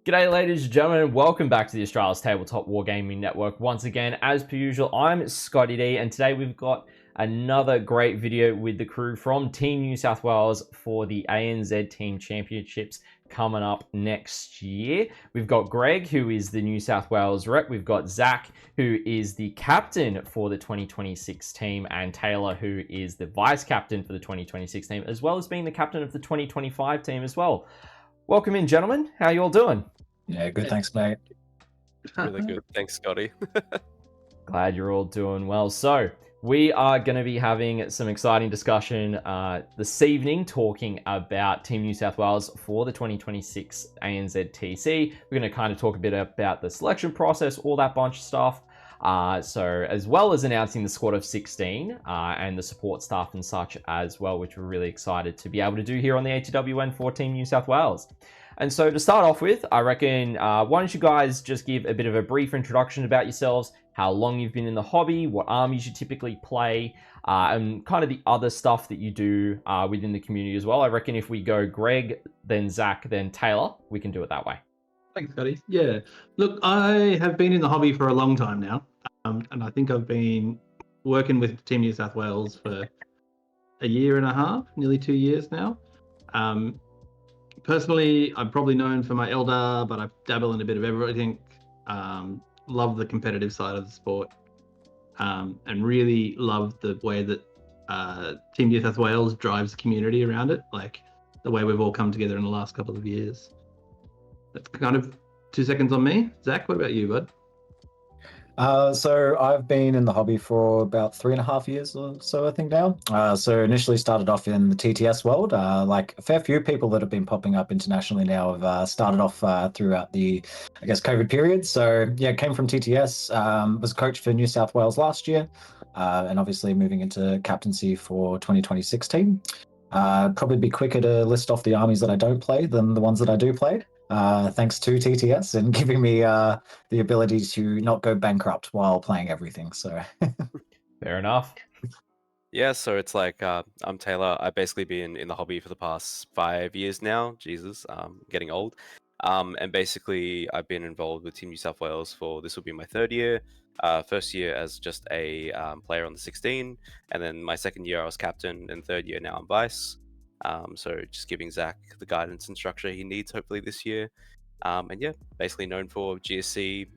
G'day ladies and gentlemen, welcome back to the Australia's Tabletop Wargaming Network. Once again, as per usual, I'm ScottyD, and today we've got another great video with the crew from Team New South Wales for the ANZ Team Championships coming up next year. We've got Greg, who is the New South Wales rep. We've got Zakk, who is the captain for the 2026 team, and Taylor, who is the vice captain for the 2026 team, as well as being the captain of the 2025 team as well. Welcome in, gentlemen. How you all doing? Yeah, good. Thanks, mate. Really good. Thanks, Scotty. Glad you're all doing well. So we are going to be having some exciting discussion this evening, talking about Team New South Wales for the 2026 ANZTC. We're going to kind of talk a bit about the selection process, all that bunch of stuff. So as well as announcing the squad of 16 and the support staff and such as well, which we're really excited to be able to do here on the ATWN for Team New South Wales. And so to start off with, I reckon, why don't you guys just give a bit of a brief introduction about yourselves, how long you've been in the hobby, what armies you typically play, and kind of the other stuff that you do within the community as well. I reckon if we go Greg, then Zakk, then Taylor, we can do it that way. Thanks, Scotty. Yeah, look, I have been in the hobby for a long time now, and I think I've been working with Team New South Wales for a year and a half, nearly 2 years now. Personally, I'm probably known for my Eldar, but I dabble in a bit of everything. Love the competitive side of the sport, and really love the way that Team New South Wales drives the community around it, like the way we've all come together in the last couple of years. That's kind of 2 seconds on me. Zakk, what about you, bud? So I've been in the hobby for about 3.5 years or so, I think now. So initially started off in the TTS world. Like a fair few people that have been popping up internationally now have started off throughout the, I guess, COVID period. So yeah, came from TTS, was coach for New South Wales last year, and obviously moving into captaincy for 2026 team. Probably be quicker to list off the armies that I don't play than the ones that I do play. Thanks to TTS and giving me the ability to not go bankrupt while playing everything. So Fair enough. Yeah, so it's like I'm Taylor. I've basically been in the hobby for the past 5 years now. Jesus, getting old. And basically I've been involved with Team New South Wales for, this will be my 3rd year. First year as just a player on the 16, and then my 2nd year I was captain, and 3rd year now I'm vice. So just giving Zakk the guidance and structure he needs hopefully this year. And yeah, basically known for GSC,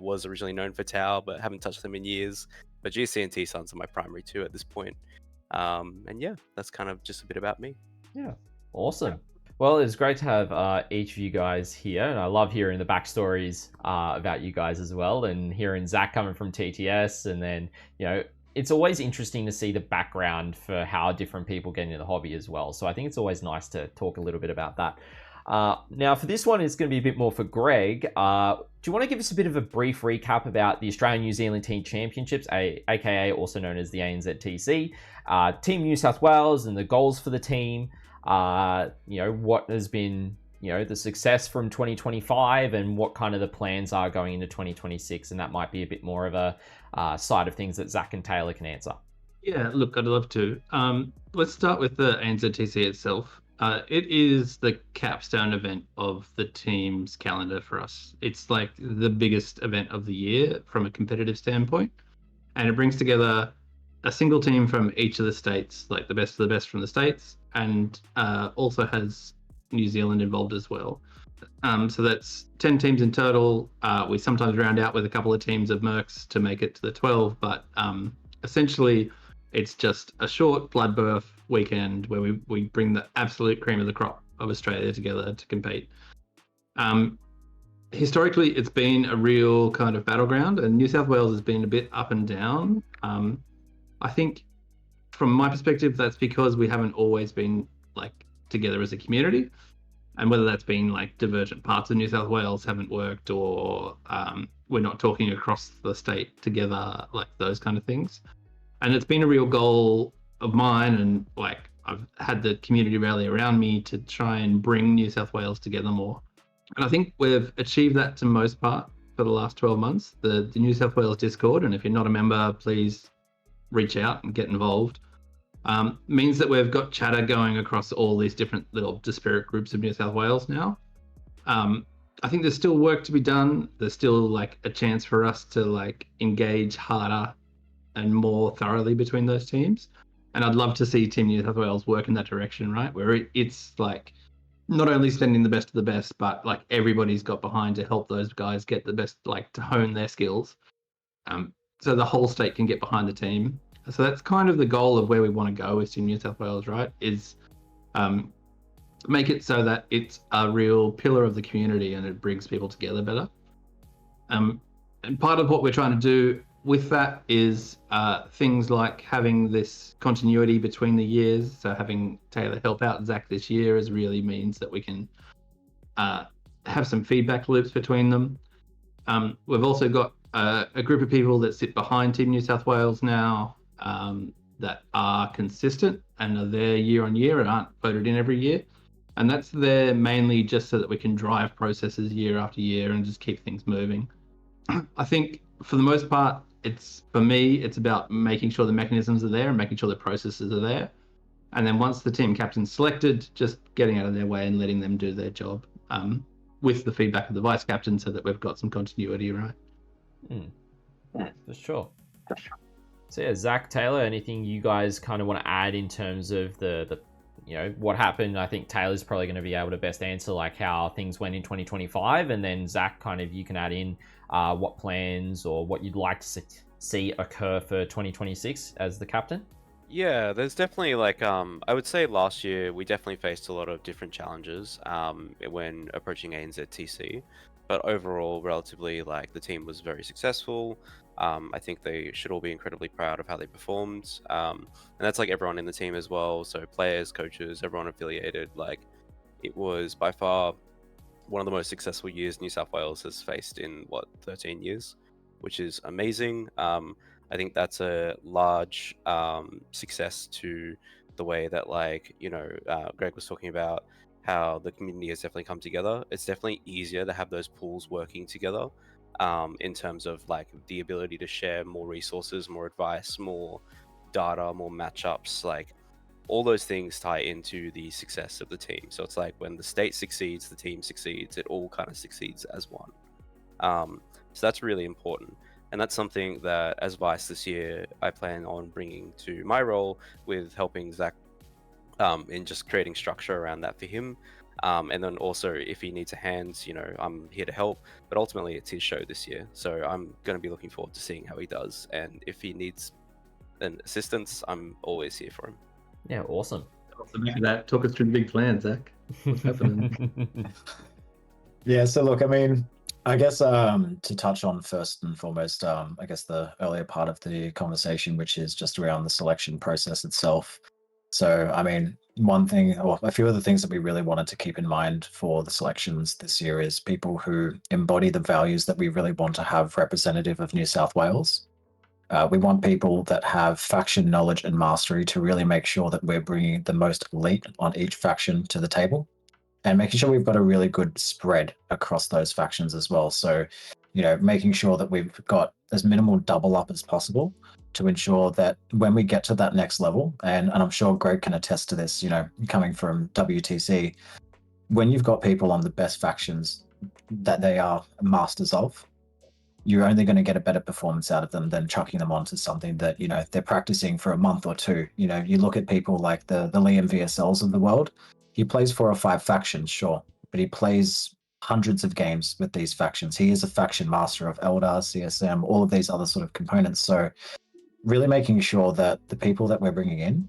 was originally known for Tau, but haven't touched them in years. But GSC and T-Suns are my primary two at this point. And yeah, that's kind of just a bit about me. Yeah, awesome. Well, it's great to have each of you guys here, and I love hearing the backstories about you guys as well, and hearing Zakk coming from TTS, and then, you know, it's always interesting to see the background for how different people get into the hobby as well. So I think it's always nice to talk a little bit about that. Now, for this one, it's going to be a bit more for Greg. Do you want to give us a bit of a brief recap about the Australian New Zealand Team Championships, aka also known as the ANZTC, Team New South Wales, and the goals for the team? You know, what has been, you know, the success from 2025, and what kind of the plans are going into 2026, and that might be a bit more of a side of things that Zakk and Taylor can answer. Yeah, look, I'd love to. Let's start with the ANZTC itself. It is the capstone event of the team's calendar for us. It's like the biggest event of the year from a competitive standpoint, and it brings together a single team from each of the states, like the best of the best from the states, and also has New Zealand involved as well. So that's 10 teams in total. We sometimes round out with a couple of teams of Mercs to make it to the 12, but essentially it's just a short bloodbath weekend where we bring the absolute cream of the crop of Australia together to compete. Historically, it's been a real kind of battleground, and New South Wales has been a bit up and down. I think from my perspective, that's because we haven't always been like together as a community, and whether that's been like divergent parts of New South Wales haven't worked, or we're not talking across the state together, like those kind of things. And it's been a real goal of mine, and like I've had the community rally around me to try and bring New South Wales together more. And I think we've achieved that to most part for the last 12 months. The New South Wales Discord, and if you're not a member, please reach out and get involved. Means that we've got chatter going across all these different little disparate groups of New South Wales now. I think there's still work to be done. There's still like a chance for us to like engage harder and more thoroughly between those teams. And I'd love to see Team New South Wales work in that direction, right? Where it's like not only sending the best of the best, but like everybody's got behind to help those guys get the best, like to hone their skills. So the whole state can get behind the team. So that's kind of the goal of where we want to go with Team New South Wales, right? Is make it so that it's a real pillar of the community and it brings people together better. And part of what we're trying to do with that is things like having this continuity between the years. So having Taylor help out Zakk this year really means that we can have some feedback loops between them. We've also got a group of people that sit behind Team New South Wales now that are consistent and are there year on year and aren't voted in every year. And that's there mainly just so that we can drive processes year after year and just keep things moving. I think for the most part, for me, it's about making sure the mechanisms are there and making sure the processes are there. And then once the team captain's selected, just getting out of their way and letting them do their job with the feedback of the vice captain so that we've got some continuity, right? For sure. So yeah, Zakk, Taylor, anything you guys kind of want to add in terms of the what happened? I think Taylor's probably going to be able to best answer like how things went in 2025, and then Zakk, kind of you can add in what plans or what you'd like to see occur for 2026 as the captain. Yeah, there's definitely like I would say last year we definitely faced a lot of different challenges when approaching ANZTC, but overall relatively like the team was very successful. I think they should all be incredibly proud of how they performed, and that's like everyone in the team as well, so players, coaches, everyone affiliated. Like it was by far one of the most successful years New South Wales has faced in 13 years, which is amazing. I think that's a large success to the way that Greg was talking about how the community has definitely come together. It's definitely easier to have those pools working together in terms of like the ability to share more resources, more advice, more data, more matchups. Like all those things tie into the success of the team. So it's like when the state succeeds, the team succeeds, it all kind of succeeds as one. So that's really important. And that's something that as Vice this year, I plan on bringing to my role with helping Zakk in just creating structure around that for him. And then also if he needs a hand, I'm here to help, but ultimately it's his show this year. So I'm going to be looking forward to seeing how he does. And if he needs an assistance, I'm always here for him. Yeah, awesome. Off the back of that, talk us through the big plan, Zakk. What's happening? Yeah, so look, I mean, I guess to touch on first and foremost, I guess the earlier part of the conversation, which is just around the selection process itself. So, I mean, one thing, or a few of the things that we really wanted to keep in mind for the selections this year is people who embody the values that we really want to have representative of New South Wales. We want people that have faction knowledge and mastery to really make sure that we're bringing the most elite on each faction to the table, and making sure we've got a really good spread across those factions as well. So, making sure that we've got as minimal double up as possible to ensure that when we get to that next level, and I'm sure Greg can attest to this, coming from WTC, when you've got people on the best factions that they are masters of, you're only going to get a better performance out of them than chucking them onto something that, they're practicing for a month or two. You look at people like the Liam VSLs of the world. He plays 4 or 5 factions, sure, but he plays hundreds of games with these factions. He is a faction master of Eldar, CSM, all of these other sort of components. So really making sure that the people that we're bringing in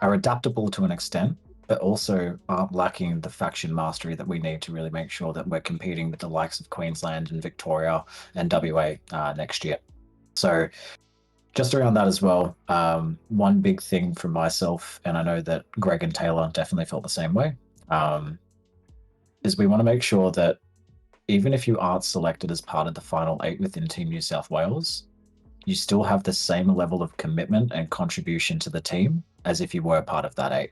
are adaptable to an extent, but also aren't lacking the faction mastery that we need to really make sure that we're competing with the likes of Queensland and Victoria and WA next year. So just around that as well, one big thing for myself, and I know that Greg and Taylor definitely felt the same way, is we want to make sure that even if you aren't selected as part of the final 8 within Team New South Wales, you still have the same level of commitment and contribution to the team as if you were part of that 8.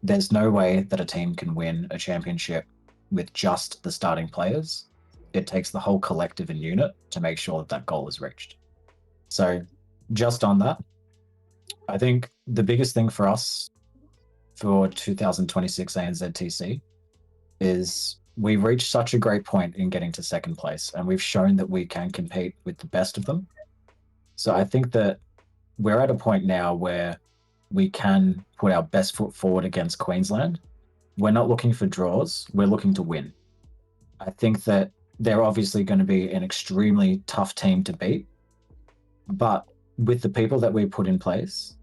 There's no way that a team can win a championship with just the starting players. It takes the whole collective and unit to make sure that that goal is reached. So just on that, I think the biggest thing for us for 2026 ANZTC is we've reached such a great point in getting to second place, and we've shown that we can compete with the best of them. So I think that we're at a point now where we can put our best foot forward against Queensland. We're not looking for draws, we're looking to win. I think that they're obviously going to be an extremely tough team to beat, but with the people that we put in place,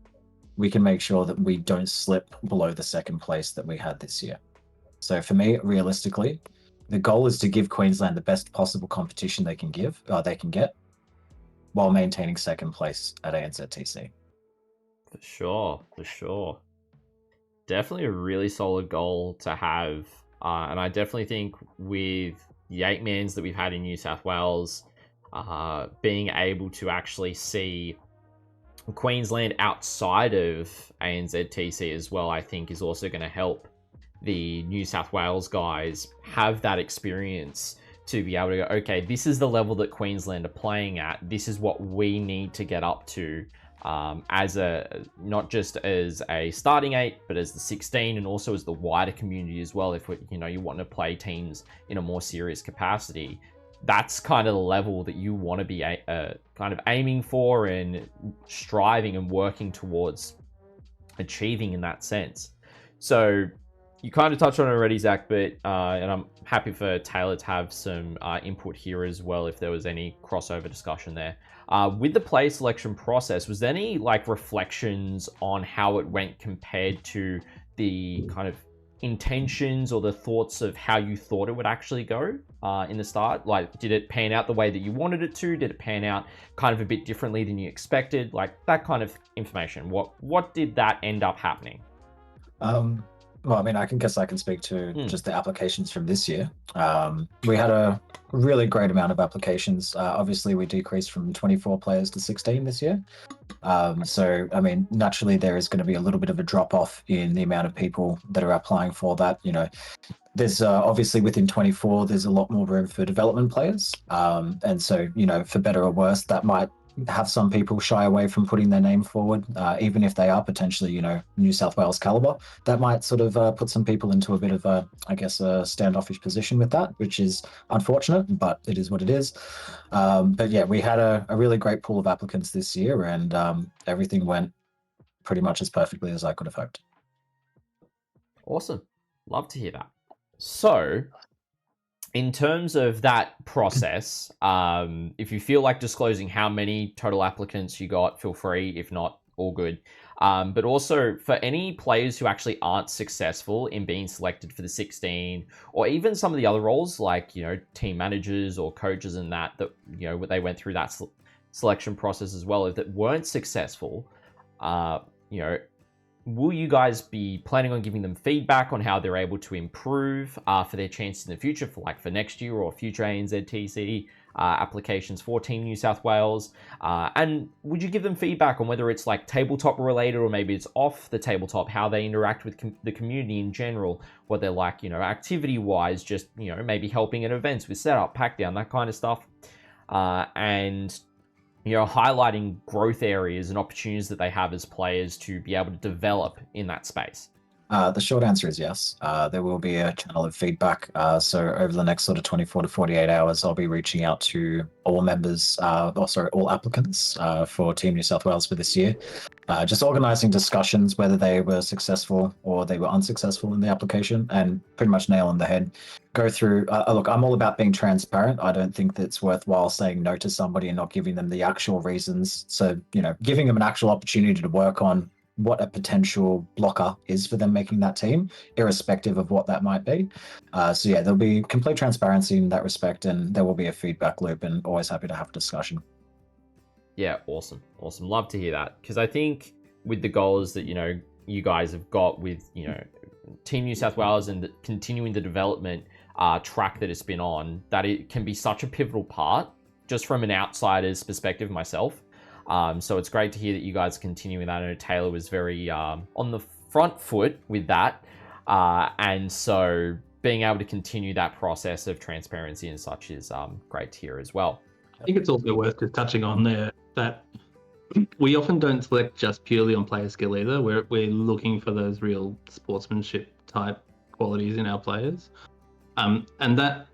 we can make sure that we don't slip below the second place that we had this year. So for me, realistically, the goal is to give Queensland the best possible competition they can get, while maintaining second place at ANZTC. For sure. Definitely a really solid goal to have. And I definitely think with the 8-mans that we've had in New South Wales, being able to actually see Queensland outside of ANZTC as well, I think is also going to help the New South Wales guys have that experience to be able to go, okay, this is the level that Queensland are playing at. This is what we need to get up to as not just as a starting 8, but as the 16, and also as the wider community as well. If you want to play teams in a more serious capacity, that's kind of the level that you want to be kind of aiming for and striving and working towards achieving in that sense. So you kind of touched on it already, Zakk, but and I'm happy for Taylor to have some input here as well if there was any crossover discussion there. With the player selection process, was there any reflections on how it went compared to the kind of intentions or the thoughts of how you thought it would actually go in the start? Did it pan out the way that you wanted it to? Did it pan out kind of a bit differently than you expected? That kind of information. What did that end up happening? Well, I mean, I can speak to just the applications from this year. We had a really great amount of applications. Obviously, we decreased from 24 players to 16 this year. So, I mean, naturally, there is going to be a little bit of a drop off in the amount of people that are applying for that. There's obviously within 24, there's a lot more room for development players. And so, for better or worse, that might have some people shy away from putting their name forward, even if they are potentially, New South Wales caliber. That might sort of put some people into a bit of a standoffish position with that, which is unfortunate, but it is what it is. But yeah, we had a really great pool of applicants this year, and everything went pretty much as perfectly as I could have hoped. Awesome. Love to hear that. So, in terms of that process, if you feel like disclosing how many total applicants you got, feel free. If not, all good. But also for any players who actually aren't successful in being selected for the 16, or even some of the other roles like, team managers or coaches and that they went through that selection process as well, if that weren't successful, will you guys be planning on giving them feedback on how they're able to improve for their chances in the future, for next year or future ANZTC applications for Team New South Wales? And would you give them feedback on whether it's tabletop related or maybe it's off the tabletop, how they interact with the community in general, what they're activity-wise, just, maybe helping at events with setup, pack down, that kind of stuff. And highlighting growth areas and opportunities that they have as players to be able to develop in that space? The short answer is yes. There will be a channel of feedback. So over the next sort of 24 to 48 hours, I'll be reaching out to all members, all applicants for Team New South Wales for this year. Just organising discussions, whether they were successful or they were unsuccessful in the application, and pretty much nail on the head. Go through, look, I'm all about being transparent. I don't think that it's worthwhile saying no to somebody and not giving them the actual reasons. So, giving them an actual opportunity to work on what a potential blocker is for them making that team, irrespective of what that might be. So yeah, there'll be complete transparency in that respect, and there will be a feedback loop, and always happy to have a discussion. Yeah, awesome. Love to hear that, because I think with the goals that, you guys have got with, Team New South Wales and continuing the development track that it's been on, that it can be such a pivotal part, just from an outsider's perspective myself. So it's great to hear that you guys are continuing that. I know Taylor was very on the front foot with that. And so being able to continue that process of transparency and such is great to hear as well. I think it's also worth just touching on there that we often don't select just purely on player skill either. We're looking for those real sportsmanship type qualities in our players. And that,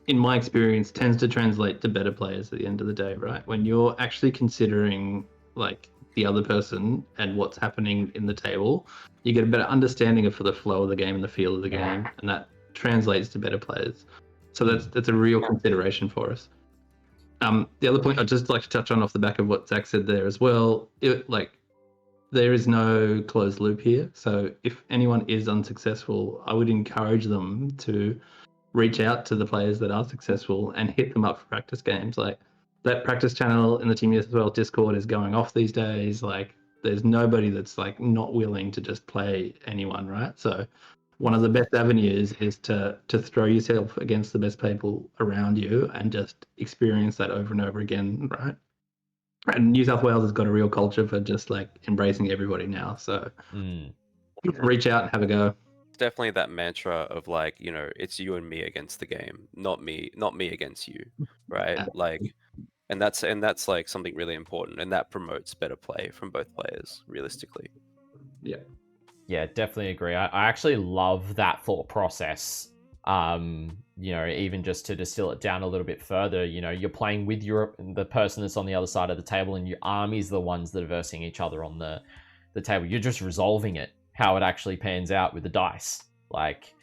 in my experience, tends to translate to better players at the end of the day, right? When you're actually considering like the other person and what's happening in the table, you get a better understanding of the flow of the game and the feel of the game, and that translates to better players. So that's a real consideration for us. The other point I'd just like to touch on off the back of what Zakk said there as well, there is no closed loop here. So if anyone is unsuccessful, I would encourage them to reach out to the players that are successful and hit them up for practice games. Like that practice channel in the Team NSW Discord is going off these days. Like there's nobody that's like not willing to just play anyone, right? So one of the best avenues is to throw yourself against the best people around you and just experience that over and over again, right? And New South Wales has got a real culture for just like embracing everybody now. So reach out and have a go. It's definitely that mantra of like, you know, it's you and me against the game, not me against you, right? Like, and that's like something really important, and that promotes better play from both players, realistically. Yeah, definitely agree. I actually love that thought process. You know, even just to distill it down a little bit further, you know, you're playing with the person that's on the other side of the table, and your armies the ones that are versing each other on the table. You're just resolving it, how it actually pans out with the dice. Like,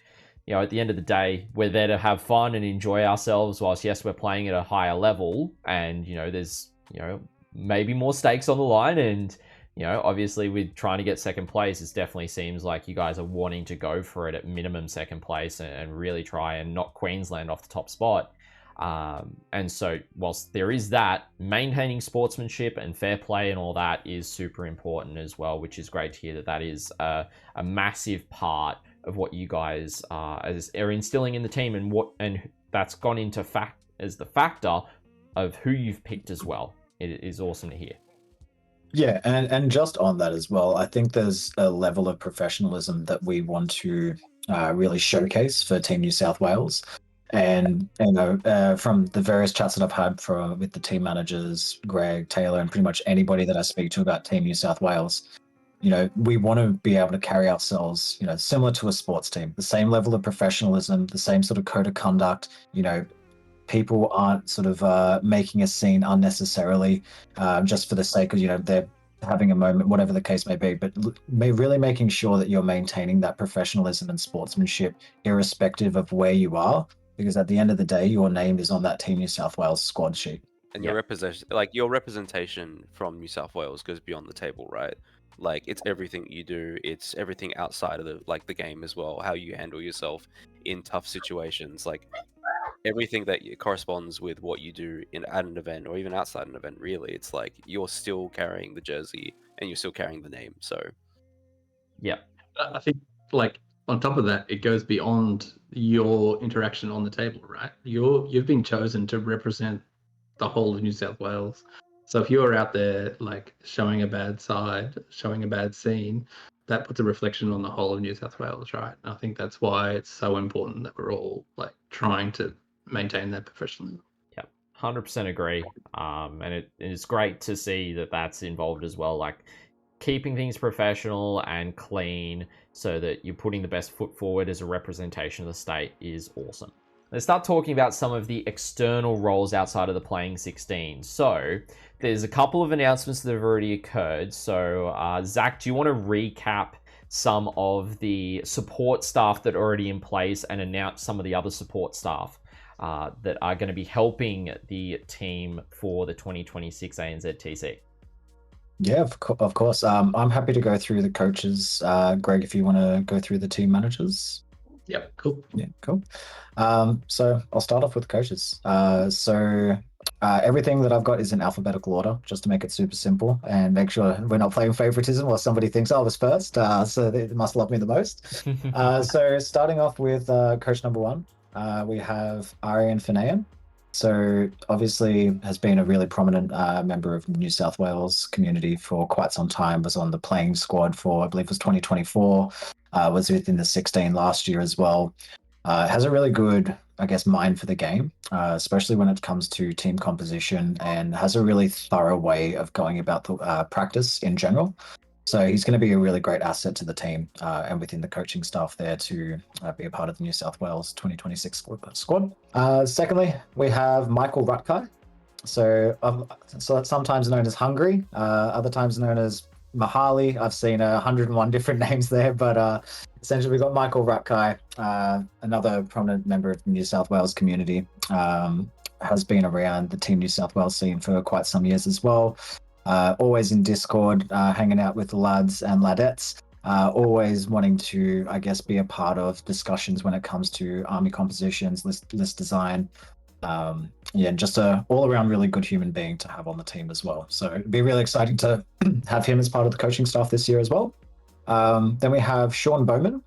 you know, at the end of the day, we're there to have fun and enjoy ourselves, whilst yes, we're playing at a higher level, and you know, there's, you know, maybe more stakes on the line, and you know, obviously with trying to get second place, it definitely seems like you guys are wanting to go for it at minimum second place and really try and knock Queensland off the top spot. And so whilst there is that, maintaining sportsmanship and fair play and all that is super important as well, which is great to hear that is a massive part of what you guys are instilling in the team, and that's gone into as the factor of who you've picked as well. It is awesome to hear. Yeah, and just on that as well, I think there's a level of professionalism that we want to really showcase for Team New South Wales. And you know, from the various chats that I've had with the team managers, Greg, Taylor, and pretty much anybody that I speak to about Team New South Wales, you know, we want to be able to carry ourselves, you know, similar to a sports team, the same level of professionalism, the same sort of code of conduct. You know, people aren't sort of making a scene unnecessarily just for the sake of, you know, they're having a moment, whatever the case may be, but really making sure that you're maintaining that professionalism and sportsmanship irrespective of where you are, because at the end of the day, your name is on that Team New South Wales squad sheet. And your representation from New South Wales goes beyond the table, right? Like it's everything you do, it's everything outside of the game as well, how you handle yourself in tough situations, like everything that corresponds with what you do at an event or even outside an event. Really, it's like you're still carrying the jersey and you're still carrying the name. So yeah, I think like on top of that, it goes beyond your interaction on the table, right? You've been chosen to represent the whole of New South Wales. So if you're out there like showing a bad side, showing a bad scene, that puts a reflection on the whole of New South Wales, right? And I think that's why it's so important that we're all like trying to maintain that professionalism. Yeah, 100% agree. And it is great to see that that's involved as well. Like keeping things professional and clean so that you're putting the best foot forward as a representation of the state is awesome. Let's start talking about some of the external roles outside of the playing 16. So there's a couple of announcements that have already occurred. So Zakk, do you want to recap some of the support staff that are already in place and announce some of the other support staff that are going to be helping the team for the 2026 ANZTC? Yeah, of course. I'm happy to go through the coaches. Greg, if you want to go through the team managers. Yep, cool. Yeah, cool. So I'll start off with coaches. Everything that I've got is in alphabetical order, just to make it super simple and make sure we're not playing favoritism or somebody thinks I was first, so they must love me the most. So starting off with coach number 1, we have Arian Fanayan. So obviously has been a really prominent member of the New South Wales community for quite some time, was on the playing squad for, I believe it was 2024, was within the 16 last year as well. Has a really good, I guess, mind for the game, especially when it comes to team composition, and has a really thorough way of going about the practice in general. So he's going to be a really great asset to the team and within the coaching staff there to be a part of the New South Wales 2026 squad. Secondly, we have Michael Rutkai. So sometimes known as Hungry, other times known as Mahali. I've seen 101 different names there, but essentially we've got Michael Rutkai, another prominent member of the New South Wales community, has been around the Team New South Wales scene for quite some years as well. Always in Discord, hanging out with the lads and ladettes, always wanting to, I guess, be a part of discussions when it comes to army compositions, list design. Just a all-around really good human being to have on the team as well. So it'd be really exciting to have him as part of the coaching staff this year as well. Then we have Sean Bowman.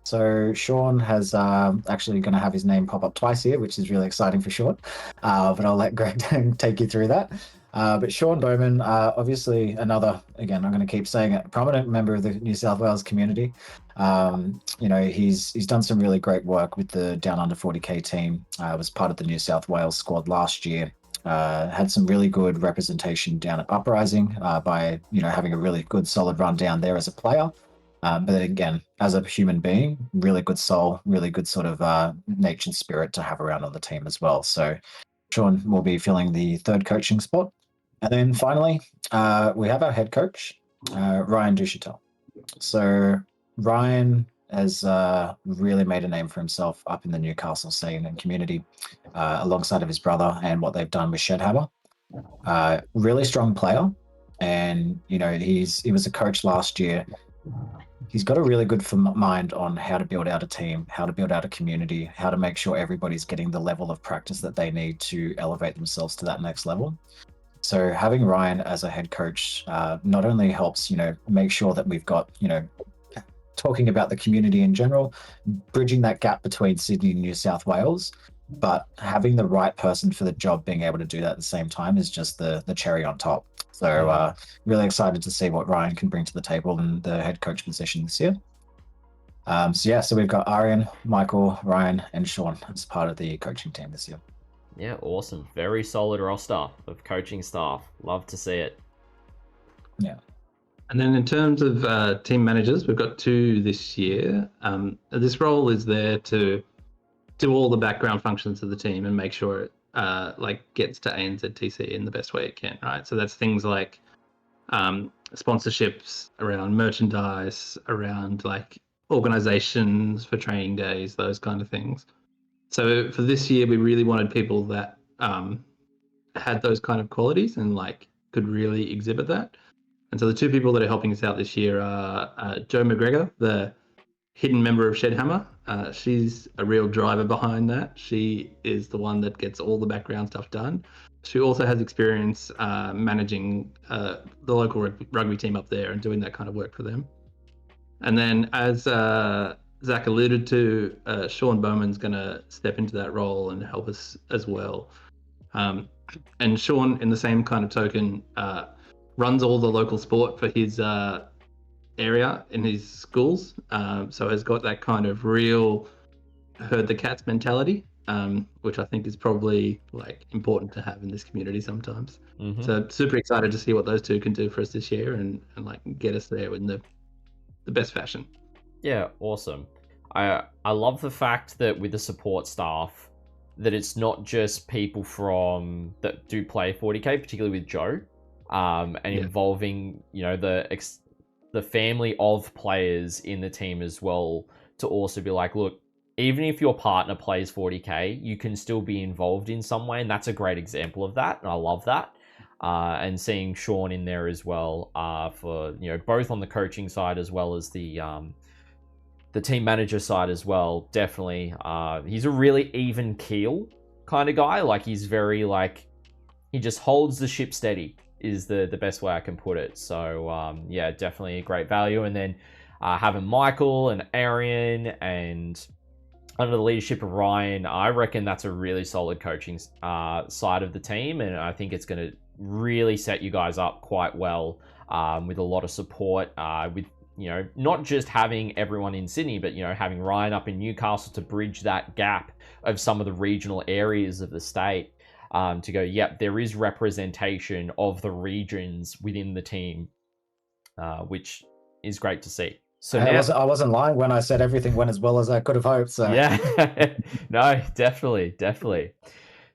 So Sean has actually going to have his name pop up twice here, which is really exciting for Sean. But I'll let Greg take you through that. But Sean Bowman, obviously another, again, I'm going to keep saying it, prominent member of the New South Wales community. He's done some really great work with the Down Under 40K team, was part of the New South Wales squad last year, had some really good representation down at Uprising by, having a really good solid run down there as a player. But then again, as a human being, really good soul, really good sort of nature and spirit to have around on the team as well. So Sean will be filling the third coaching spot. And then finally, we have our head coach, Ryan Duchatel. So Ryan has really made a name for himself up in the Newcastle scene and community, alongside of his brother and what they've done with Shedhammer. Really strong player. And, he was a coach last year. He's got a really good mind on how to build out a team, how to build out a community, how to make sure everybody's getting the level of practice that they need to elevate themselves to that next level. So having Ryan as a head coach not only helps, make sure that we've got, talking about the community in general, bridging that gap between Sydney and New South Wales, but having the right person for the job being able to do that at the same time is just the cherry on top. So really excited to see what Ryan can bring to the table in the head coach position this year. So we've got Arian, Michael, Ryan, and Sean as part of the coaching team this year. Yeah, awesome. Very solid roster of coaching staff. Love to see it. Yeah. And then in terms of team managers, we've got 2 this year. This role is there to do all the background functions of the team and make sure it gets to ANZTC in the best way it can, right? So that's things like sponsorships around merchandise, around organizations for training days, those kind of things. So for this year, we really wanted people that had those kind of qualities and could really exhibit that. And so the 2 people that are helping us out this year are Jo McGregor, the hidden member of Shedhammer. She's a real driver behind that. She is the one that gets all the background stuff done. She also has experience managing the local rugby team up there and doing that kind of work for them. And then as Zakk alluded to, Sean Bowman's going to step into that role and help us as well. And Sean, in the same kind of token, runs all the local sport for his area in his schools, so has got that kind of real herd the cats mentality, which I think is probably important to have in this community sometimes. Mm-hmm. So super excited to see what those 2 can do for us this year and get us there in the best fashion. Yeah, awesome. I love the fact that with the support staff, that it's not just people that do play 40K, particularly with Jo, involving the family of players in the team as well, to also be look, even if your partner plays 40K, you can still be involved in some way, and that's a great example of that, and I love that. And seeing Sean in there as well, for both on the coaching side as well as the team manager side as well, definitely. He's a really even keel kind of guy. He's very he just holds the ship steady is the best way I can put it. So definitely a great value. And then having Michael and Arian and under the leadership of Ryan, I reckon that's a really solid coaching side of the team, and I think it's going to really set you guys up quite well, with a lot of support, with not just having everyone in Sydney, but having Ryan up in Newcastle to bridge that gap of some of the regional areas of the state, to go, yep, there is representation of the regions within the team, which is great to see. So I wasn't lying when I said everything went as well as I could have hoped. So yeah, no, definitely.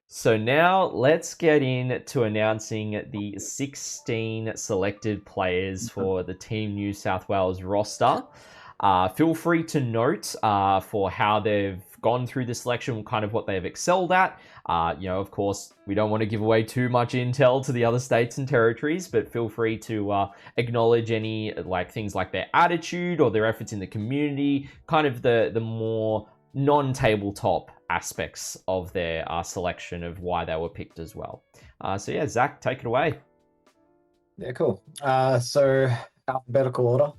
So now let's get into announcing the 16 selected players for the Team New South Wales roster. Feel free to note for how they've gone through the selection, kind of what they've excelled at. Of course, we don't want to give away too much intel to the other states and territories, but feel free to acknowledge any things like their attitude or their efforts in the community, kind of the more non-tabletop aspects of their selection of why they were picked as well. So yeah, Zakk, take it away. Yeah, cool. So alphabetical order.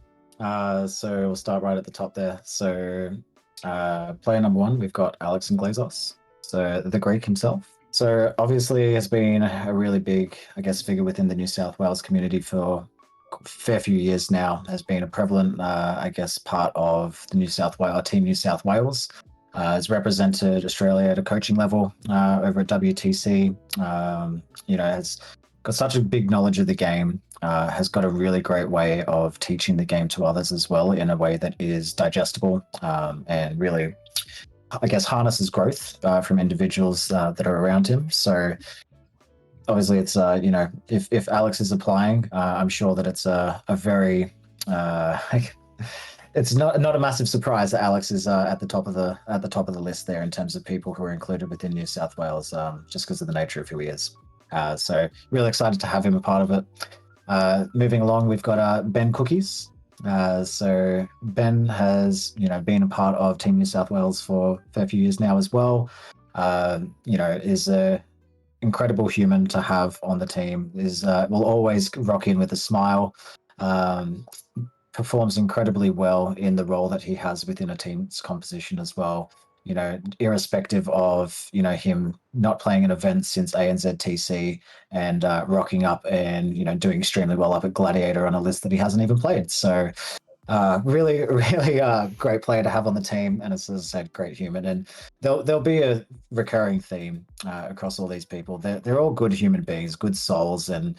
So we'll start right at the top there. So player number 1, we've got Alex and Glazos. So the Greek himself. So obviously has been a really big, I guess, figure within the New South Wales community for a fair few years now. Has been a prevalent, I guess, part of the Team New South Wales. Has represented Australia at a coaching level over at WTC. Has got such a big knowledge of the game. Has got a really great way of teaching the game to others as well in a way that is digestible and really, I guess, harnesses growth from individuals that are around him. So obviously it's, if Alex is applying, I'm sure that it's a very, it's not a massive surprise that Alex is at the top of the list there in terms of people who are included within New South Wales, just because of the nature of who he is. So really excited to have him a part of it. Moving along, we've got Ben Cookies. So Ben has, been a part of Team New South Wales for a fair few years now as well. Is a incredible human to have on the team. Will always rock in with a smile. Performs incredibly well in the role that he has within a team's composition as well. Irrespective of, him not playing an event since ANZTC and rocking up and, doing extremely well up at Gladiator on a list that he hasn't even played. So really, really great player to have on the team. And as I said, great human. And there'll be a recurring theme across all these people. They're all good human beings, good souls, and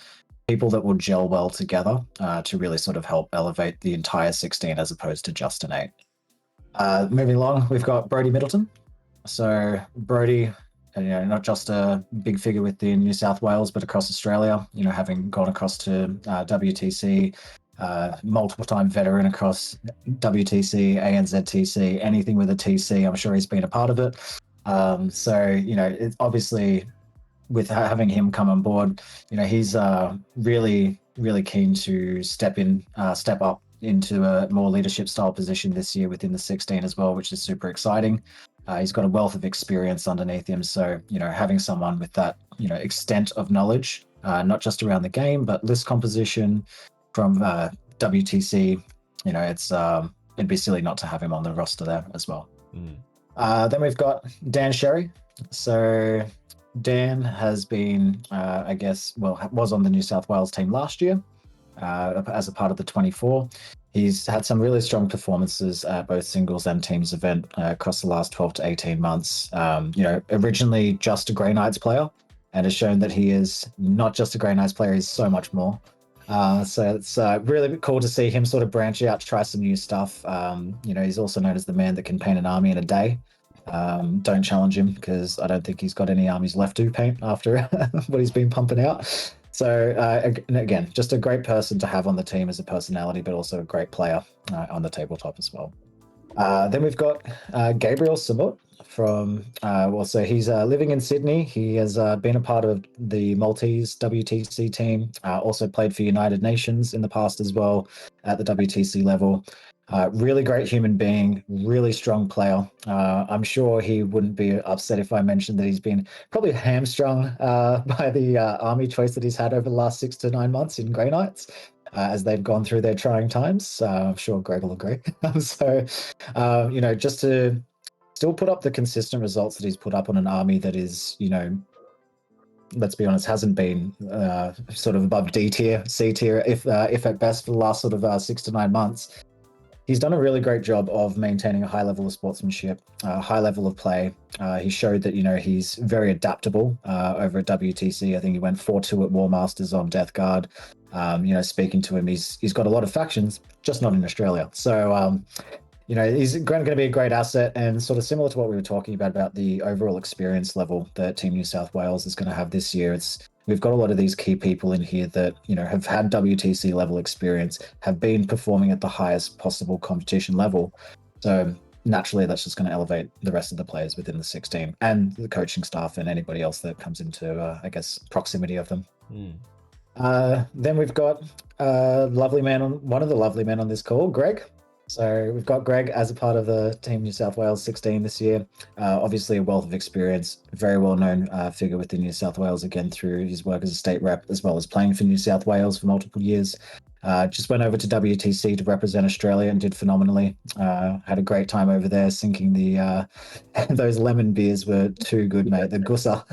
people that will gel well together to really sort of help elevate the entire 16 as opposed to just an 8. Moving along, we've got Brodie Middleton. So Brodie, not just a big figure within New South Wales, but across Australia, having gone across to WTC, multiple time veteran across WTC, ANZTC, anything with a TC, I'm sure he's been a part of it. It's obviously, with having him come on board, he's really, really keen to step up into a more leadership style position this year within the 16 as well, which is super exciting. He's got a wealth of experience underneath him. So, having someone with that, extent of knowledge, not just around the game, but list composition from WTC, it'd be silly not to have him on the roster there as well. Then we've got Dan Sherry. So Dan has been, was on the New South Wales team last year as a part of the 24. He's had some really strong performances at both singles and teams event across the last 12 to 18 months. Originally just a Grey Knights player, and has shown that he is not just a Grey Knights player, he's so much more. So it's really cool to see him sort of branch out, try some new stuff. He's also known as the man that can paint an army in a day. Don't challenge him, because I don't think he's got any armies left to paint after what he's been pumping out. So again, just a great person to have on the team as a personality, but also a great player on the tabletop as well. Then we've got Gabriel Samut from, so he's living in Sydney. He has been a part of the Maltese WTC team, also played for United Nations in the past as well at the WTC level. Really great human being, really strong player. I'm sure he wouldn't be upset if I mentioned that he's been probably hamstrung by the army choice that he's had over the last 6 to 9 months in Grey Knights, as they've gone through their trying times. I'm sure Greg will agree. So, just to still put up the consistent results that he's put up on an army that is, let's be honest, hasn't been sort of above D tier, C tier, if at best, for the last sort of 6 to 9 months. He's done a really great job of maintaining a high level of sportsmanship, high level of play. He showed that, he's very adaptable over at WTC. I think he went 4-2 at War Masters on Death Guard. Speaking to him, he's got a lot of factions, just not in Australia. So, he's going to be a great asset, and sort of similar to what we were talking about the overall experience level that Team New South Wales is going to have this year. We've got a lot of these key people in here that, have had WTC level experience, have been performing at the highest possible competition level. So naturally, that's just going to elevate the rest of the players within the 16 and the coaching staff and anybody else that comes into, proximity of them. Then we've got one of the lovely men on this call, Greg. So we've got Greg as a part of the Team New South Wales 16 this year. Obviously a wealth of experience, very well-known figure within New South Wales, again, through his work as a state rep, as well as playing for New South Wales for multiple years. Just went over to WTC to represent Australia and did phenomenally. Had a great time over there, sinking those lemon beers were too good, mate. The Gusser.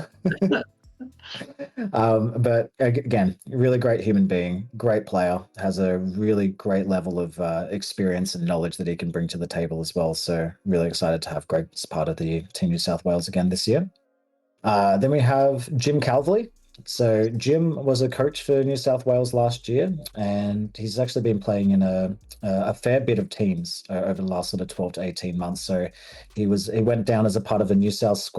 But again, really great human being, great player, has a really great level of experience and knowledge that he can bring to the table as well. So really excited to have Greg as part of the Team New South Wales again this year. Then we have Jim Calverley. So Jim was a coach for New South Wales last year, and he's actually been playing in a fair bit of teams over the last sort of 12 to 18 months. So he went down as a part of a New South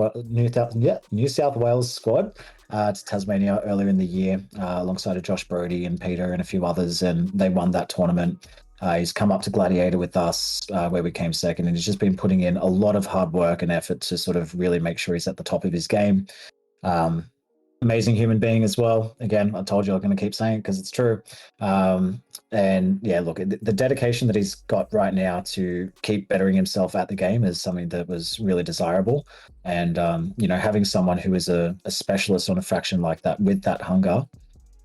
Wales squad to Tasmania earlier in the year, alongside of Josh Brody and Peter and a few others, and they won that tournament. He's come up to Gladiator with us, where we came second, and he's just been putting in a lot of hard work and effort to sort of really make sure he's at the top of his game. Amazing human being as well. Again, I told you I'm going to keep saying it because it's true. And yeah, look, the dedication that he's got right now to keep bettering himself at the game is something that was really desirable. And, having someone who is a specialist on a faction like that with that hunger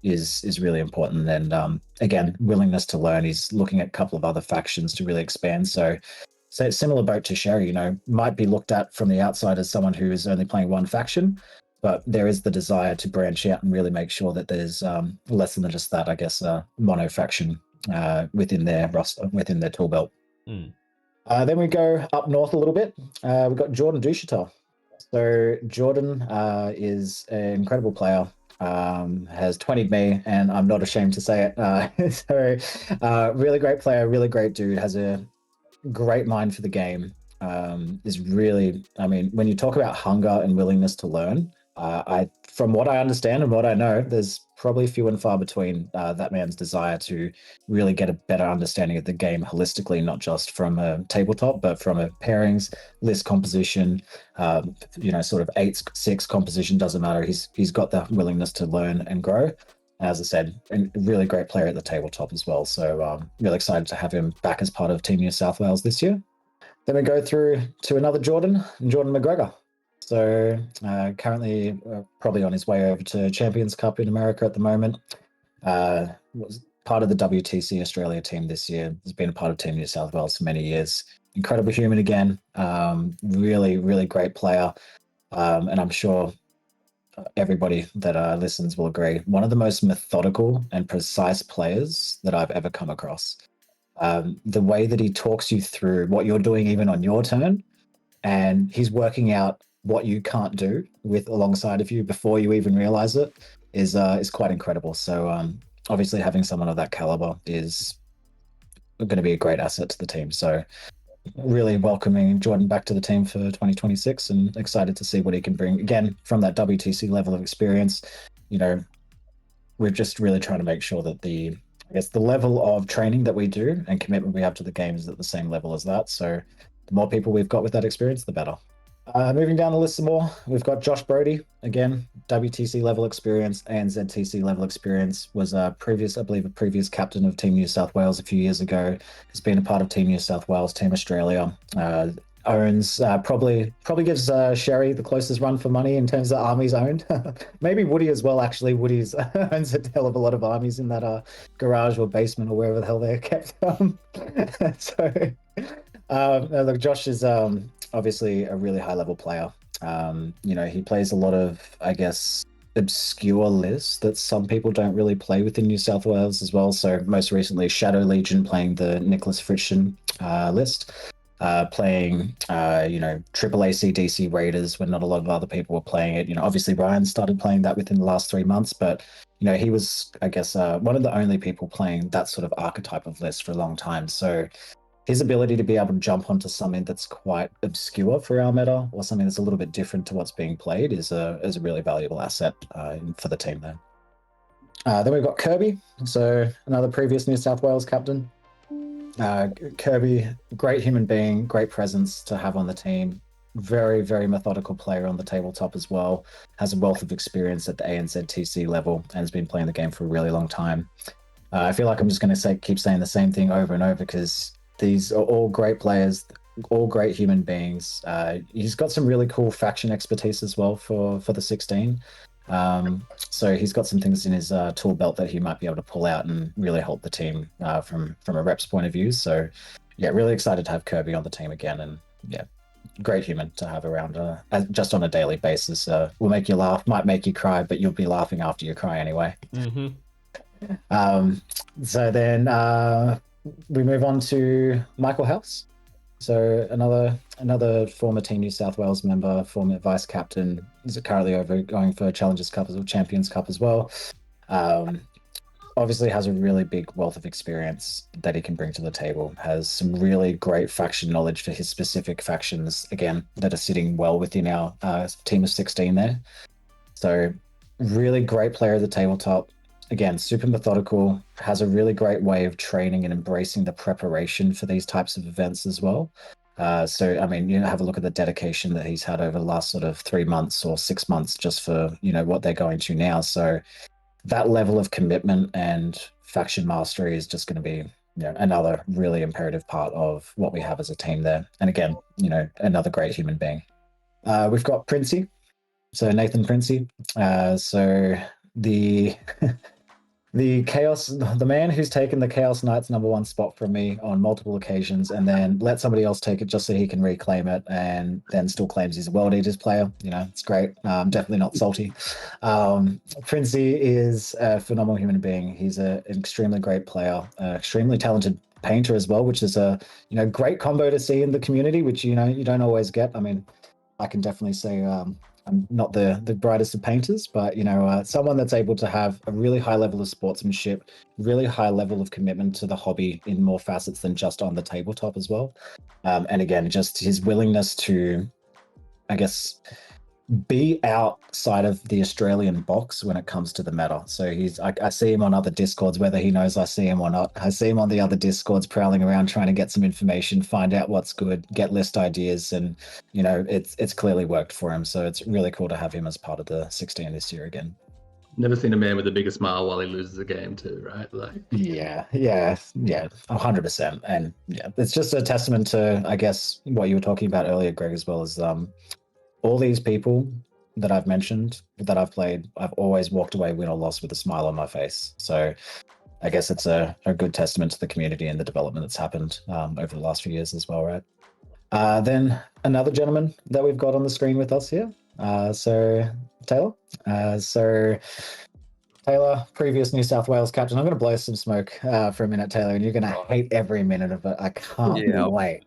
is really important. And again, willingness to learn. He's looking at a couple of other factions to really expand. So it's similar boat to Sherry, might be looked at from the outside as someone who is only playing one faction, but there is the desire to branch out and really make sure that there's less than just that, I guess, mono faction within their roster, within their tool belt. Then we go up north a little bit. We've got Jordan Duchatel. So Jordan is an incredible player, has 20'd me, and I'm not ashamed to say it. Really great player, really great dude, has a great mind for the game. Is really, when you talk about hunger and willingness to learn, from what I understand and what I know, there's probably few and far between that man's desire to really get a better understanding of the game holistically, not just from a tabletop, but from a pairings, list composition, sort of 8-6 composition, doesn't matter. He's got the willingness to learn and grow. As I said, a really great player at the tabletop as well. So really excited to have him back as part of Team New South Wales this year. Then we go through to another Jordan McGregor. So currently probably on his way over to Champions Cup in America at the moment. Was part of the WTC Australia team this year. Has been a part of Team New South Wales for many years. Incredible human again. Really, really great player. And I'm sure everybody that listens will agree. One of the most methodical and precise players that I've ever come across. The way that he talks you through what you're doing even on your turn, and he's working out what you can't do alongside of you before you even realize it is quite incredible. So obviously having someone of that caliber is going to be a great asset to the team. So really welcoming Jordan back to the team for 2026 and excited to see what he can bring again from that WTC level of experience. We're just really trying to make sure that the level of training that we do and commitment we have to the game is at the same level as that. So the more people we've got with that experience, the better. Moving down the list some more, we've got Josh Brody. Again, WTC level experience, ANZTC level experience, was a previous captain of Team New South Wales a few years ago. Has been a part of Team New South Wales, Team Australia. Owns, probably gives Sherry the closest run for money in terms of armies owned. Maybe Woody as well, actually. Woody's owns a hell of a lot of armies in that garage or basement or wherever the hell they're kept. Look, Josh is obviously a really high level player. He plays a lot of, I guess, obscure lists that some people don't really play within New South Wales as well. So most recently Shadow Legion, playing the Nicholas Fritschen list. playing, triple ACDC Raiders when not a lot of other people were playing it. Obviously Ryan started playing that within the last 3 months, but he was, I guess, one of the only people playing that sort of archetype of list for a long time. So his ability to be able to jump onto something that's quite obscure for our meta, or something that's a little bit different to what's being played, is a really valuable asset for the team there. Then we've got Kirby, so another previous New South Wales captain. Kirby, great human being, great presence to have on the team. Very, very methodical player on the tabletop as well. Has a wealth of experience at the ANZTC level and has been playing the game for a really long time. I feel like I'm just going to keep saying the same thing over and over, because these are all great players, all great human beings. He's got some really cool faction expertise as well for the 16. So he's got some things in his tool belt that he might be able to pull out and really help the team from a rep's point of view. So yeah, really excited to have Kirby on the team again, and yeah, great human to have around just on a daily basis. Will make you laugh, might make you cry, but you'll be laughing after you cry anyway. Mm-hmm. So then we move on to Michael House. So another former Team New South Wales member, former vice captain, is currently going for Challengers Cup or Champions Cup as well. Obviously has a really big wealth of experience that he can bring to the table. Has some really great faction knowledge for his specific factions, again, that are sitting well within our team of 16 there. So really great player at the tabletop. Again, super methodical, has a really great way of training and embracing the preparation for these types of events as well. So, I mean, have a look at the dedication that he's had over the last sort of 3 months or 6 months just for, what they're going to now. So that level of commitment and faction mastery is just going to be, another really imperative part of what we have as a team there. And again, another great human being. We've got Princey. So Nathan Princey. So the the man who's taken the Chaos Knights #1 spot from me on multiple occasions and then let somebody else take it just so he can reclaim it, and then still claims he's a World Eaters player. It's great. Definitely not salty. Princey is a phenomenal human being. He's an extremely great player, extremely talented painter as well, which is a great combo to see in the community, which you don't always get. I mean, I can definitely say I'm not the brightest of painters, but someone that's able to have a really high level of sportsmanship, really high level of commitment to the hobby in more facets than just on the tabletop as well. And again, just his willingness to, I guess, be outside of the Australian box when it comes to the meta. So I see him on other Discords, whether he knows I see him or not. I see him on the other Discords prowling around trying to get some information, find out what's good, get list ideas, and it's clearly worked for him. So it's really cool to have him as part of the 16 this year again. Never seen a man with a bigger smile while he loses a game too, right? Yeah, 100%. And yeah, it's just a testament to, I guess, what you were talking about earlier, Greg, as well as all these people that I've mentioned that I've played, I've always walked away win or loss with a smile on my face. So I guess it's a good testament to the community and the development that's happened over the last few years as well, right? Then another gentleman that we've got on the screen with us here. So Taylor. Taylor, previous New South Wales captain. I'm going to blow some smoke for a minute, Taylor, and you're going to hate every minute of it. I can't wait.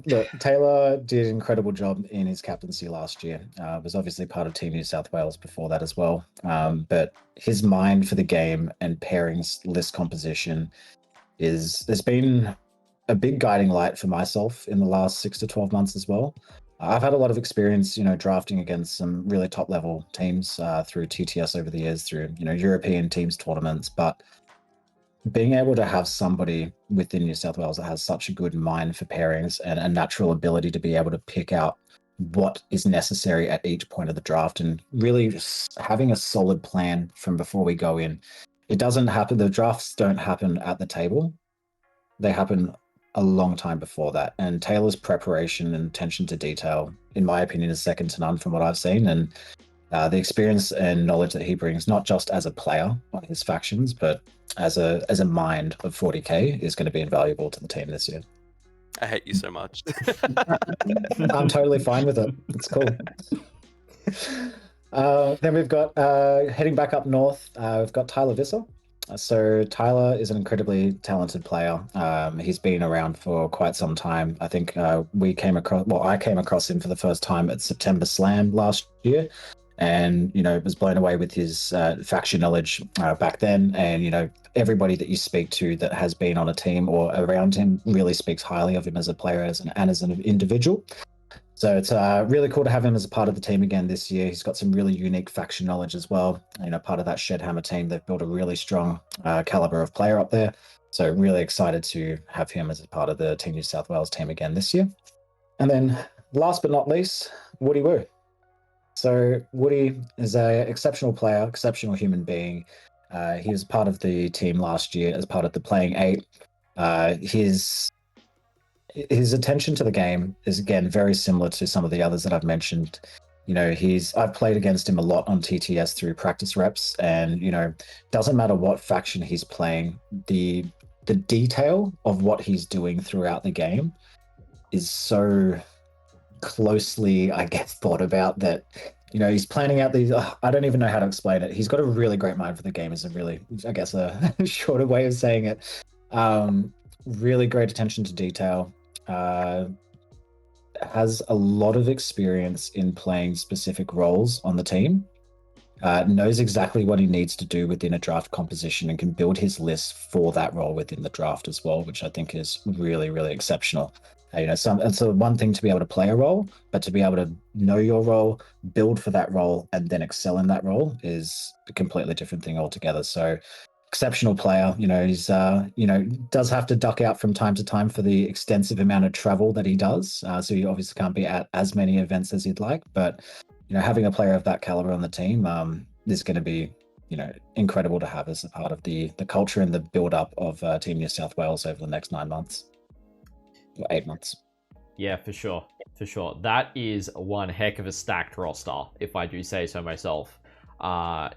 Look, Taylor did an incredible job in his captaincy last year. Was obviously part of Team New South Wales before that as well. But his mind for the game and pairings list composition there's been a big guiding light for myself in the last 6 to 12 months as well. I've had a lot of experience, drafting against some really top level teams through TTS over the years, through, European teams tournaments. But being able to have somebody within New South Wales that has such a good mind for pairings and a natural ability to be able to pick out what is necessary at each point of the draft, and really having a solid plan from before we go in. It doesn't happen. The drafts don't happen at the table. They happen a long time before that, and Taylor's preparation and attention to detail, in my opinion, is second to none from what I've seen. And the experience and knowledge that he brings, not just as a player on his factions, but as a mind of 40k, is going to be invaluable to the team this year. I hate you so much. I'm totally fine with it. It's cool. Then we've got heading back up north. We've got Tyler Visser. So Tyler is an incredibly talented player. He's been around for quite some time. I think I came across him for the first time at September Slam last year, and was blown away with his faction knowledge back then. And everybody that you speak to that has been on a team or around him really speaks highly of him as a player and as an individual. So it's really cool to have him as a part of the team again this year. He's got some really unique faction knowledge as well. Part of that Shed-Hammer team, they've built a really strong caliber of player up there. So really excited to have him as a part of the Team New South Wales team again this year. And then last but not least, Woody Woo. So Woody is an exceptional player, exceptional human being. He was part of the team last year as part of the Playing 8. His attention to the game is, again, very similar to some of the others that I've mentioned. I've played against him a lot on TTS through practice reps, and doesn't matter what faction he's playing, the detail of what he's doing throughout the game is so closely, I guess, thought about that. He's planning out these. I don't even know how to explain it. He's got a really great mind for the game. Is a really, I guess, a shorter way of saying it. Really great attention to detail. Has a lot of experience in playing specific roles on the team. Knows exactly what he needs to do within a draft composition and can build his list for that role within the draft as well, which I think is really, really exceptional. It's one thing to be able to play a role, but to be able to know your role, build for that role, and then excel in that role is a completely different thing altogether. So exceptional player. He's does have to duck out from time to time for the extensive amount of travel that he does. So he obviously can't be at as many events as he'd like, but having a player of that caliber on the team is going to be incredible to have as a part of the culture and the build up of Team New South Wales over the next 9 months or 8 months. Yeah, for sure. That is one heck of a stacked roster, if I do say so myself.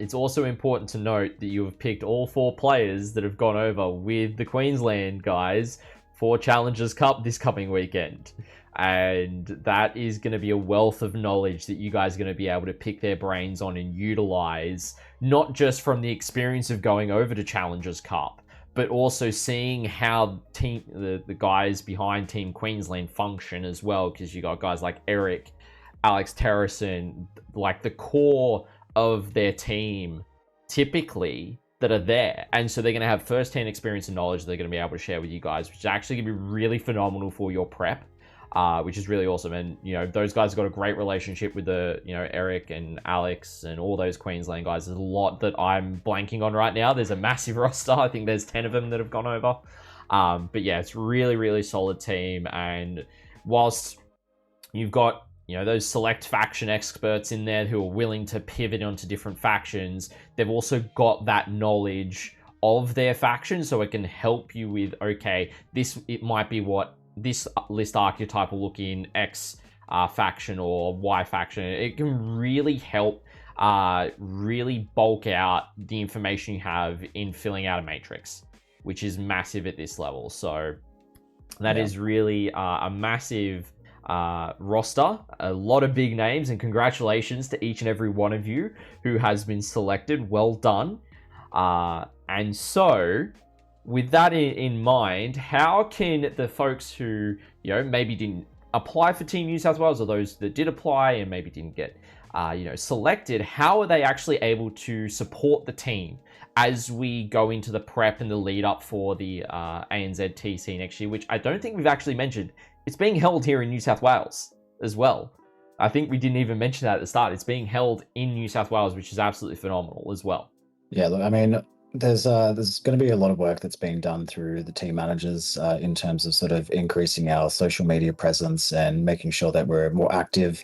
It's also important to note that you have picked all 4 players that have gone over with the Queensland guys for Challengers Cup this coming weekend. And that is going to be a wealth of knowledge that you guys are going to be able to pick their brains on and utilize, not just from the experience of going over to Challengers Cup, but also seeing how the guys behind Team Queensland function as well, because you got guys like Eric, Alex Terrison, like the core of their team typically that are there, and so they're going to have first-hand experience and knowledge that they're going to be able to share with you guys, which is actually going to be really phenomenal for your prep, which is really awesome. And those guys have got a great relationship with the Eric and Alex and all those Queensland guys. There's a lot that I'm blanking on right now. There's a massive roster. I think there's 10 of them that have gone over, but yeah, it's really, really solid team. And whilst you've got those select faction experts in there who are willing to pivot onto different factions, they've also got that knowledge of their faction, so it can help you with, okay, it might be what this list archetype will look in X faction or Y faction. It can really help really bulk out the information you have in filling out a matrix, which is massive at this level. So that is really a massive roster, a lot of big names, and congratulations to each and every one of you who has been selected. Well done. And so with that in mind, how can the folks who maybe didn't apply for Team New South Wales, or those that did apply and maybe didn't get selected, how are they actually able to support the team as we go into the prep and the lead up for the ANZTC next year, which I don't think we've actually mentioned? It's being held here in New South Wales as well. I think we didn't even mention that at the start. It's being held in New South Wales, which is absolutely phenomenal as well. Yeah, look, I mean, there's going to be a lot of work that's being done through the team managers in terms of sort of increasing our social media presence and making sure that we're more active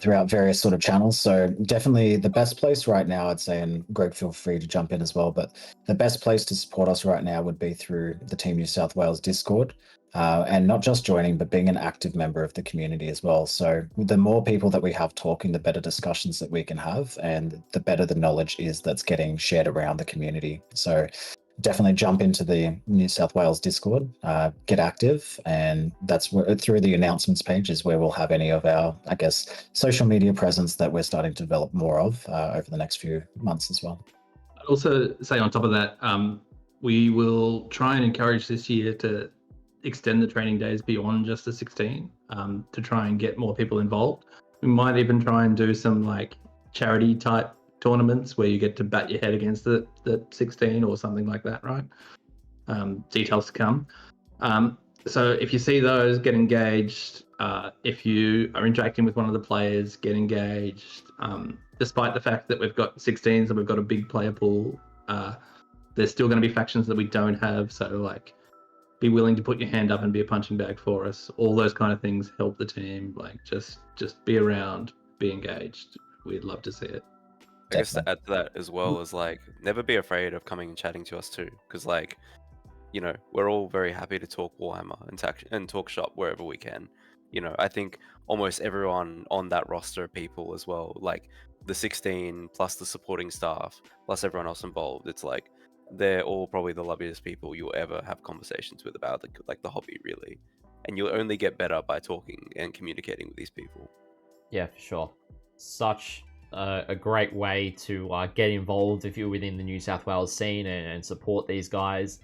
throughout various sort of channels. So definitely the best place right now, I'd say, and Greg, feel free to jump in as well, but the best place to support us right now would be through the Team New South Wales Discord. And not just joining, but being an active member of the community as well. So the more people that we have talking, the better discussions that we can have, and the better the knowledge is that's getting shared around the community. So definitely jump into the New South Wales Discord, get active, and that's where, through the announcements page, is where we'll have any of our, I guess, social media presence that we're starting to develop more of over the next few months as well. I'd also say on top of that, we will try and encourage this year to extend the training days beyond just the 16 to try and get more people involved. We might even try and do some like charity type tournaments where you get to bat your head against the 16 or something like that, right? Details to come. So if you see those, get engaged. If you are interacting with one of the players, get engaged. Despite the fact that we've got 16s and we've got a big player pool, there's still going to be factions that we don't have. So like, be willing to put your hand up and be a punching bag for us. All those kind of things help the team. Like just be around, be engaged. We'd love to see it. I guess to add to that as well is like, never be afraid of coming and chatting to us too, because like, you know, we're all very happy to talk Warhammer and talk shop wherever we can. You know, I think almost everyone on that roster of people as well, like the 16 plus the supporting staff plus everyone else involved, it's like they're all probably the loveliest people you'll ever have conversations with about the hobby, really. And you'll only get better by talking and communicating with these people. Yeah, for sure. Such a great way to get involved if you're within the New South Wales scene and support these guys.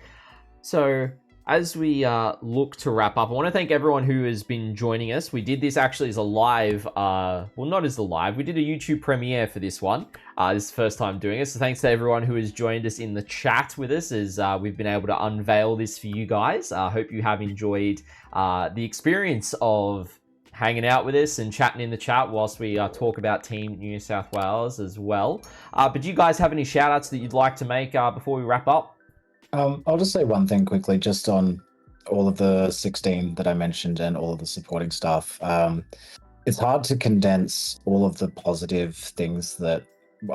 So as we look to wrap up, I want to thank everyone who has been joining us. We did this actually as a live, well, not as a live, we did a YouTube premiere for this one. This is the first time doing it, so thanks to everyone who has joined us in the chat with us as we've been able to unveil this for you guys. I hope you have enjoyed the experience of hanging out with us and chatting in the chat whilst we talk about Team New South Wales as well. But do you guys have any shout outs that you'd like to make before we wrap up? I'll just say one thing quickly, just on all of the 16 that I mentioned and all of the supporting stuff. It's hard to condense all of the positive things that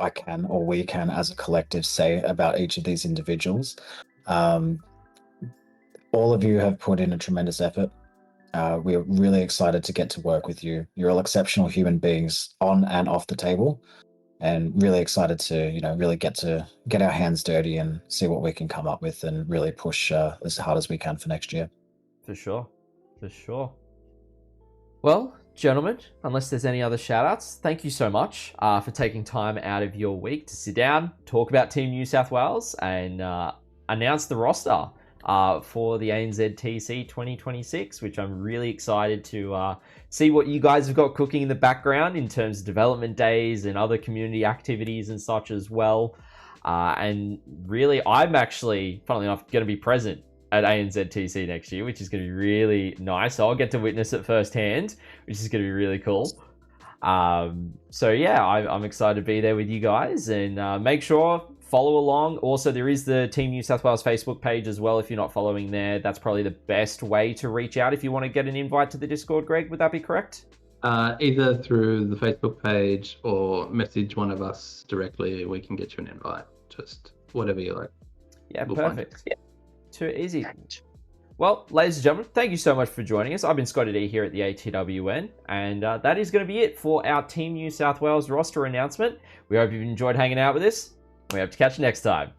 I can or we can as a collective say about each of these individuals. All of you have put in a tremendous effort. We're really excited to get to work with you. You're all exceptional human beings on and off the table, and really excited to, you know, really get our hands dirty and see what we can come up with and really push as hard as we can for next year. For sure. For sure. Well, gentlemen, unless there's any other shout outs, thank you so much for taking time out of your week to sit down, talk about Team New South Wales and announce the roster for the ANZTC 2026, which I'm really excited to see what you guys have got cooking in the background in terms of development days and other community activities and such as well. And really, I'm actually, funnily enough, going to be present at ANZTC next year, which is going to be really nice. So I'll get to witness it firsthand, which is going to be really cool. So yeah, I'm excited to be there with you guys, and make sure follow along. Also, there is the Team New South Wales Facebook page as well. If you're not following there, that's probably the best way to reach out if you want to get an invite to the Discord. Greg, would that be correct? Either through the Facebook page or message one of us directly. We can get you an invite. Just whatever you like. Yeah, we'll perfect. Yeah. Too easy. Well, ladies and gentlemen, thank you so much for joining us. I've been ScottyD here at the ATWN, and that is going to be it for our Team New South Wales roster announcement. We hope you've enjoyed hanging out with us. We hope to catch you next time.